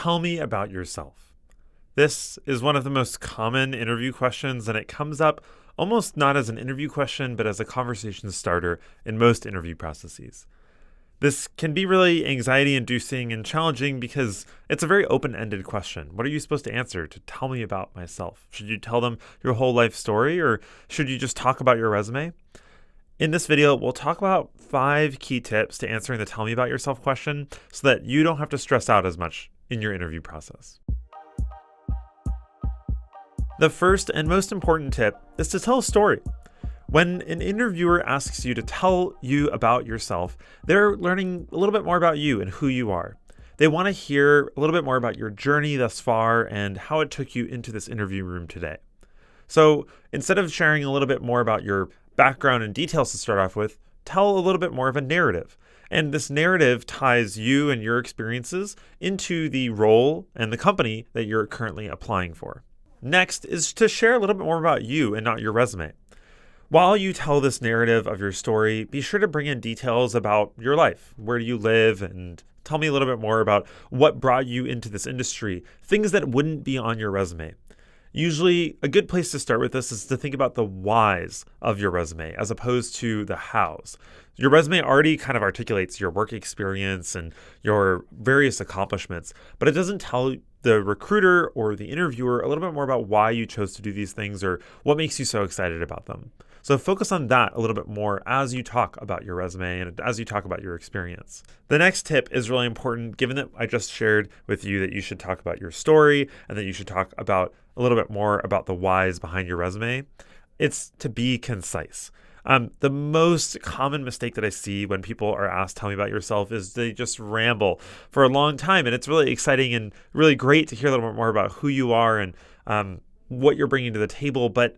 Tell me about yourself. This is one of the most common interview questions, and it comes up almost not as an interview question, but as a conversation starter in most interview processes. This can be really anxiety-inducing and challenging because it's a very open-ended question. What are you supposed to answer to tell me about myself? Should you tell them your whole life story, or should you just talk about your resume? In this video, we'll talk about 5 key tips to answering the tell me about yourself question so that you don't have to stress out as much in your interview process. The first and most important tip is to tell a story. When an interviewer asks you to tell you about yourself, they're learning a little bit more about you and who you are. They want to hear a little bit more about your journey thus far and how it took you into this interview room today. So instead of sharing a little bit more about your background and details to start off with, tell a little bit more of a narrative. And this narrative ties you and your experiences into the role and the company that you're currently applying for. Next is to share a little bit more about you and not your resume. While you tell this narrative of your story, be sure to bring in details about your life. Where do you live? And tell me a little bit more about what brought you into this industry, things that wouldn't be on your resume. Usually, a good place to start with this is to think about the whys of your resume as opposed to the hows. Your resume already kind of articulates your work experience and your various accomplishments, but it doesn't tell the recruiter or the interviewer a little bit more about why you chose to do these things or what makes you so excited about them. So focus on that a little bit more as you talk about your resume and as you talk about your experience. The next tip is really important, given that I just shared with you that you should talk about your story and that you should talk about a little bit more about the whys behind your resume. It's to be concise. The most common mistake that I see when people are asked, tell me about yourself, is they just ramble for a long time. And it's really exciting and really great to hear a little bit more about who you are and what you're bringing to the table. But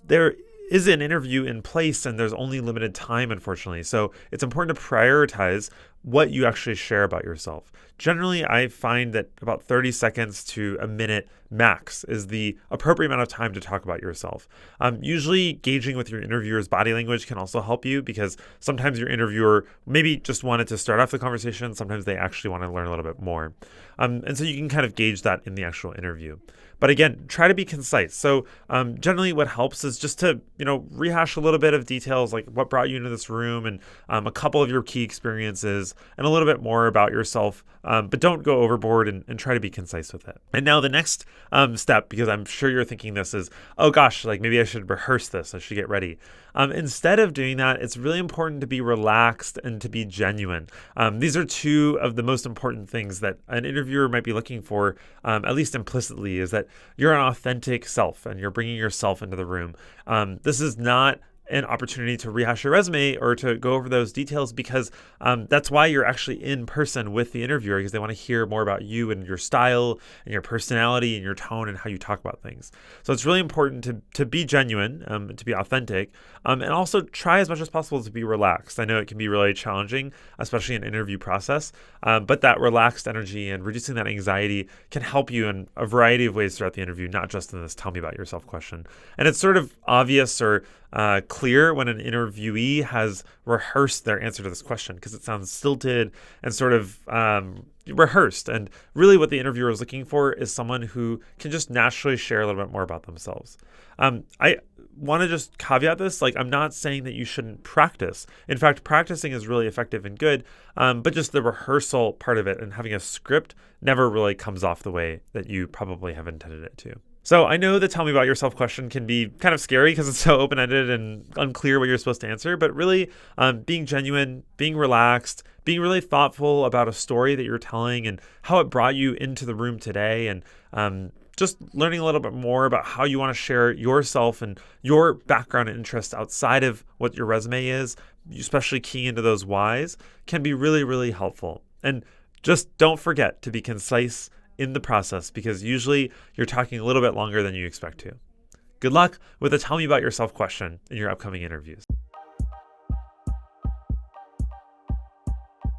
there is an interview in place and there's only limited time, unfortunately. So it's important to prioritize what you actually share about yourself. Generally, I find that about 30 seconds to a minute max is the appropriate amount of time to talk about yourself. Usually gauging with your interviewer's body language can also help you because sometimes your interviewer maybe just wanted to start off the conversation. Sometimes they actually want to learn a little bit more. And so you can kind of gauge that in the actual interview. But again, try to be concise. So generally what helps is just to, rehash a little bit of details like what brought you into this room and a couple of your key experiences and a little bit more about yourself. But don't go overboard and try to be concise with it. And now the next step, because I'm sure you're thinking this is, oh gosh, like maybe I should rehearse this. I should get ready. Instead of doing that, it's really important to be relaxed and to be genuine. These are 2 of the most important things that an interviewer might be looking for, at least implicitly, is that you're an authentic self and you're bringing yourself into the room. This is not an opportunity to rehash your resume or to go over those details because that's why you're actually in person with the interviewer, because they want to hear more about you and your style and your personality and your tone and how you talk about things. So it's really important to be genuine, to be authentic, and also try as much as possible to be relaxed. I know it can be really challenging, especially in an interview process, but that relaxed energy and reducing that anxiety can help you in a variety of ways throughout the interview, not just in this tell me about yourself question. And it's sort of obvious or clear when an interviewee has rehearsed their answer to this question because it sounds stilted and sort of rehearsed. And really what the interviewer is looking for is someone who can just naturally share a little bit more about themselves. I want to just caveat this, like I'm not saying that you shouldn't practice. In fact, practicing is really effective and good, but just the rehearsal part of it and having a script never really comes off the way that you probably have intended it to. So I know the tell me about yourself question can be kind of scary because it's so open-ended and unclear what you're supposed to answer, but really being genuine, being relaxed, being really thoughtful about a story that you're telling and how it brought you into the room today, and just learning a little bit more about how you want to share yourself and your background and interests outside of what your resume is, especially keying into those whys, can be really, really helpful. And just don't forget to be concise in the process because usually you're talking a little bit longer than you expect to. Good luck with the tell me about yourself question in your upcoming interviews.